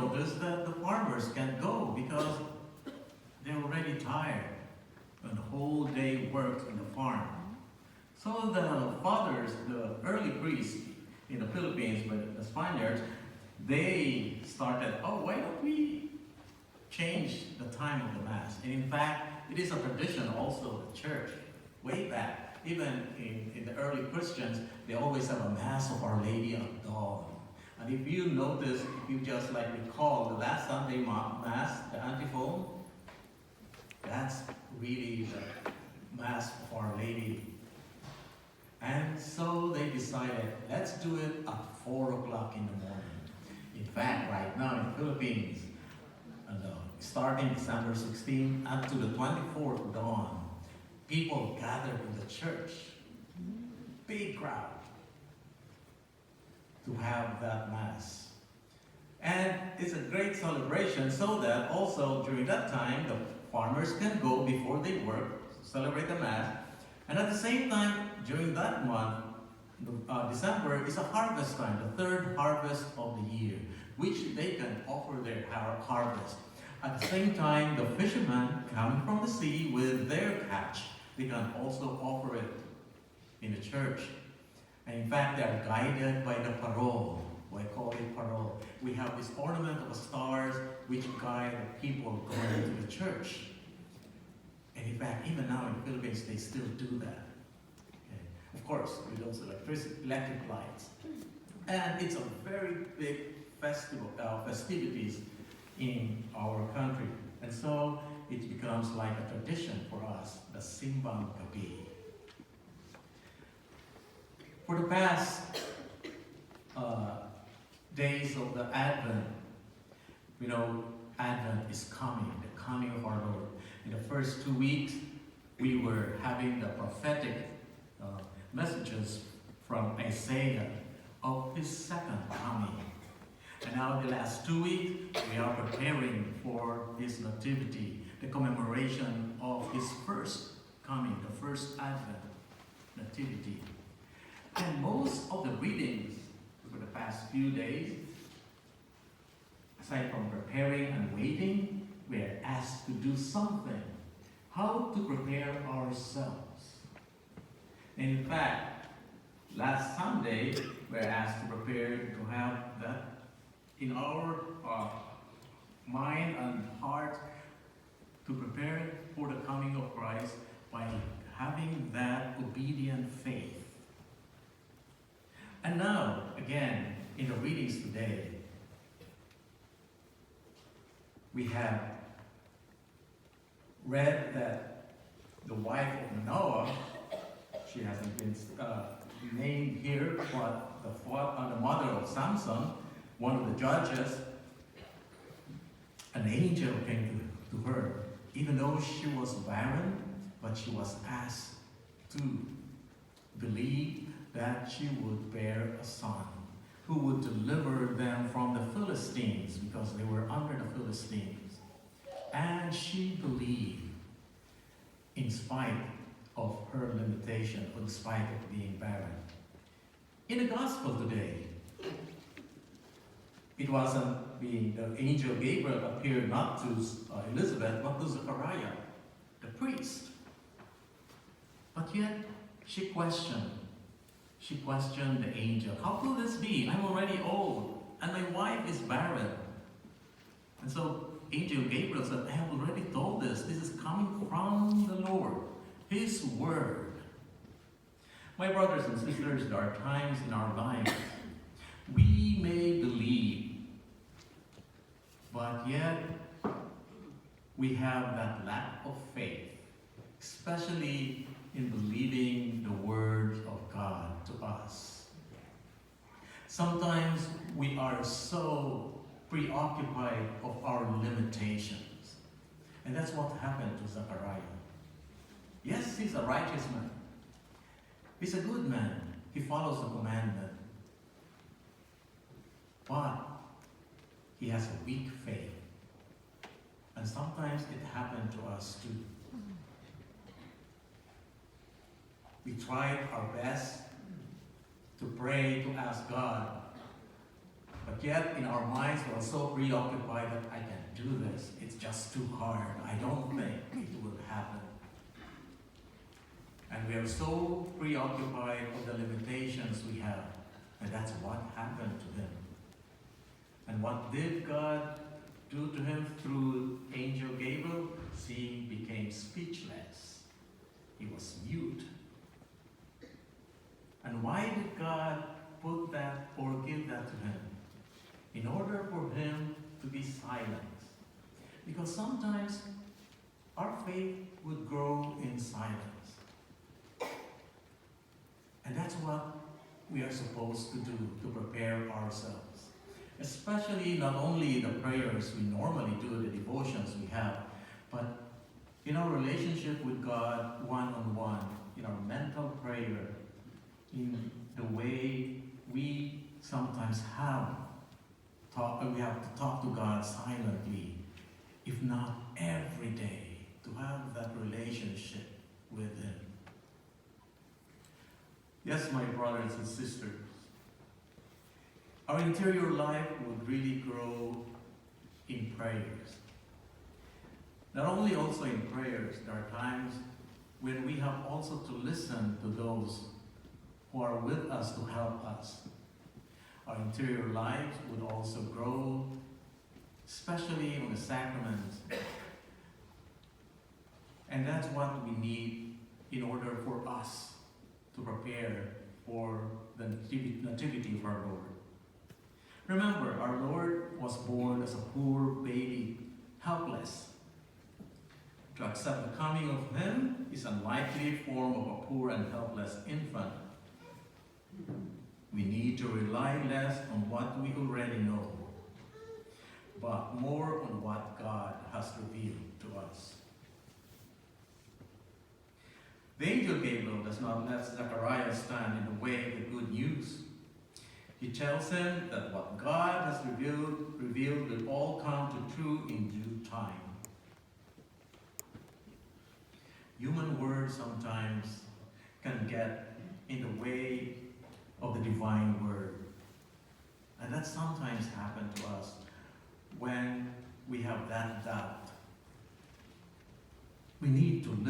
noticed that the farmers can't go because they're already tired and the whole day work in the farm. So the fathers, the early priests in the Philippines, with the Spaniards, they started, oh, why don't we change the time of the Mass? And in fact, it is a tradition also of the church, way back. Even in the early Christians, they always have a Mass of Our Lady of Dawn. And if you notice, if you just like recall the last Sunday Mass, the antiphon, that's really the Mass of Our Lady. And so they decided, let's do it at 4 o'clock in the morning. In fact, right now in the Philippines, starting December 16th up to the 24th dawn, people gather in the church, big crowd, to have that Mass. And it's a great celebration so that also during that time, the farmers can go before they work, celebrate the Mass. And at the same time, during that month, December is a harvest time, the third harvest of the year, which they can offer their harvest. At the same time, the fishermen coming from the sea with their catch, they can also offer it in the church. And in fact, they are guided by the parole. We call it parole. We have this ornament of stars which guide the people going to the church. And in fact, even now in the Philippines, they still do that. Okay. Of course, with those electric lights. And it's a very big festivities in our country. And so it becomes like a tradition for us, the simbang Gabi. For the past days of the Advent, Advent is coming, the coming of our Lord. In the first 2 weeks, we were having the prophetic messages from Isaiah of his second coming. And now the last 2 weeks, we are preparing for his nativity, the commemoration of his first coming, the first Advent nativity. And most of the readings for the past few days, aside from preparing and waiting, we are asked to do something. How to prepare ourselves. And in fact, last Sunday, we are asked to prepare to have that in our mind and heart, to prepare for the coming of Christ by having that obedient faith. And now, again, in the readings today, we have read that the wife of Noah, she hasn't been named here, but the mother of Samson, one of the judges, an angel came to her, even though she was barren, but she was asked to believe that she would bear a son who would deliver them from the Philistines, because they were under the Philistines. And she believed in spite of her limitation, in spite of being barren. In the gospel today, it wasn't the angel Gabriel appeared not to Elizabeth, but to Zechariah, the priest. But yet, she questioned the angel. How could this be? I'm already old, and my wife is barren. And so angel Gabriel said, I have already told this. This is coming from the Lord, His word. My brothers and sisters, there are times in our lives we may believe, but yet we have that lack of faith, especially in believing the word of God to us. Sometimes we are so preoccupied of our limitations. And that's what happened to Zechariah. Yes, he's a righteous man. He's a good man. He follows the commandment. But he has a weak faith. And sometimes it happened to us too. We tried our best to pray, to ask God, But yet, in our minds, we're so preoccupied that I can't do this. It's just too hard. I don't think it will happen. And we are so preoccupied with the limitations we have. And that's what happened to him. And what did God do to him through Angel Gabriel? He became speechless. He was mute. And why did God put that or give that to him? In order for him to be silent. Because sometimes our faith would grow in silence. And that's what we are supposed to do to prepare ourselves. Especially not only the prayers we normally do, the devotions we have, but in our relationship with God one-on-one, in our mental prayer, in the way we sometimes we have to talk to God silently, if not every day, to have that relationship with Him. Yes, my brothers and sisters, our interior life would really grow in prayers. Not only also in prayers, there are times when we have also to listen to those who are with us to help us. Our interior lives would also grow, especially in the sacraments. And that's what we need in order for us to prepare for the nativity of our Lord. Remember, our Lord was born as a poor baby, helpless. To accept the coming of Him is a likely form of a poor and helpless infant. We need to rely less on what we already know, but more on what God has revealed to us. The angel Gabriel does not let Zechariah stand in the way of the good news. He tells him that what God has revealed will all come to true in due time. Human words sometimes can get in the way of the divine word. And that sometimes happens to us when we have that doubt. We need to listen.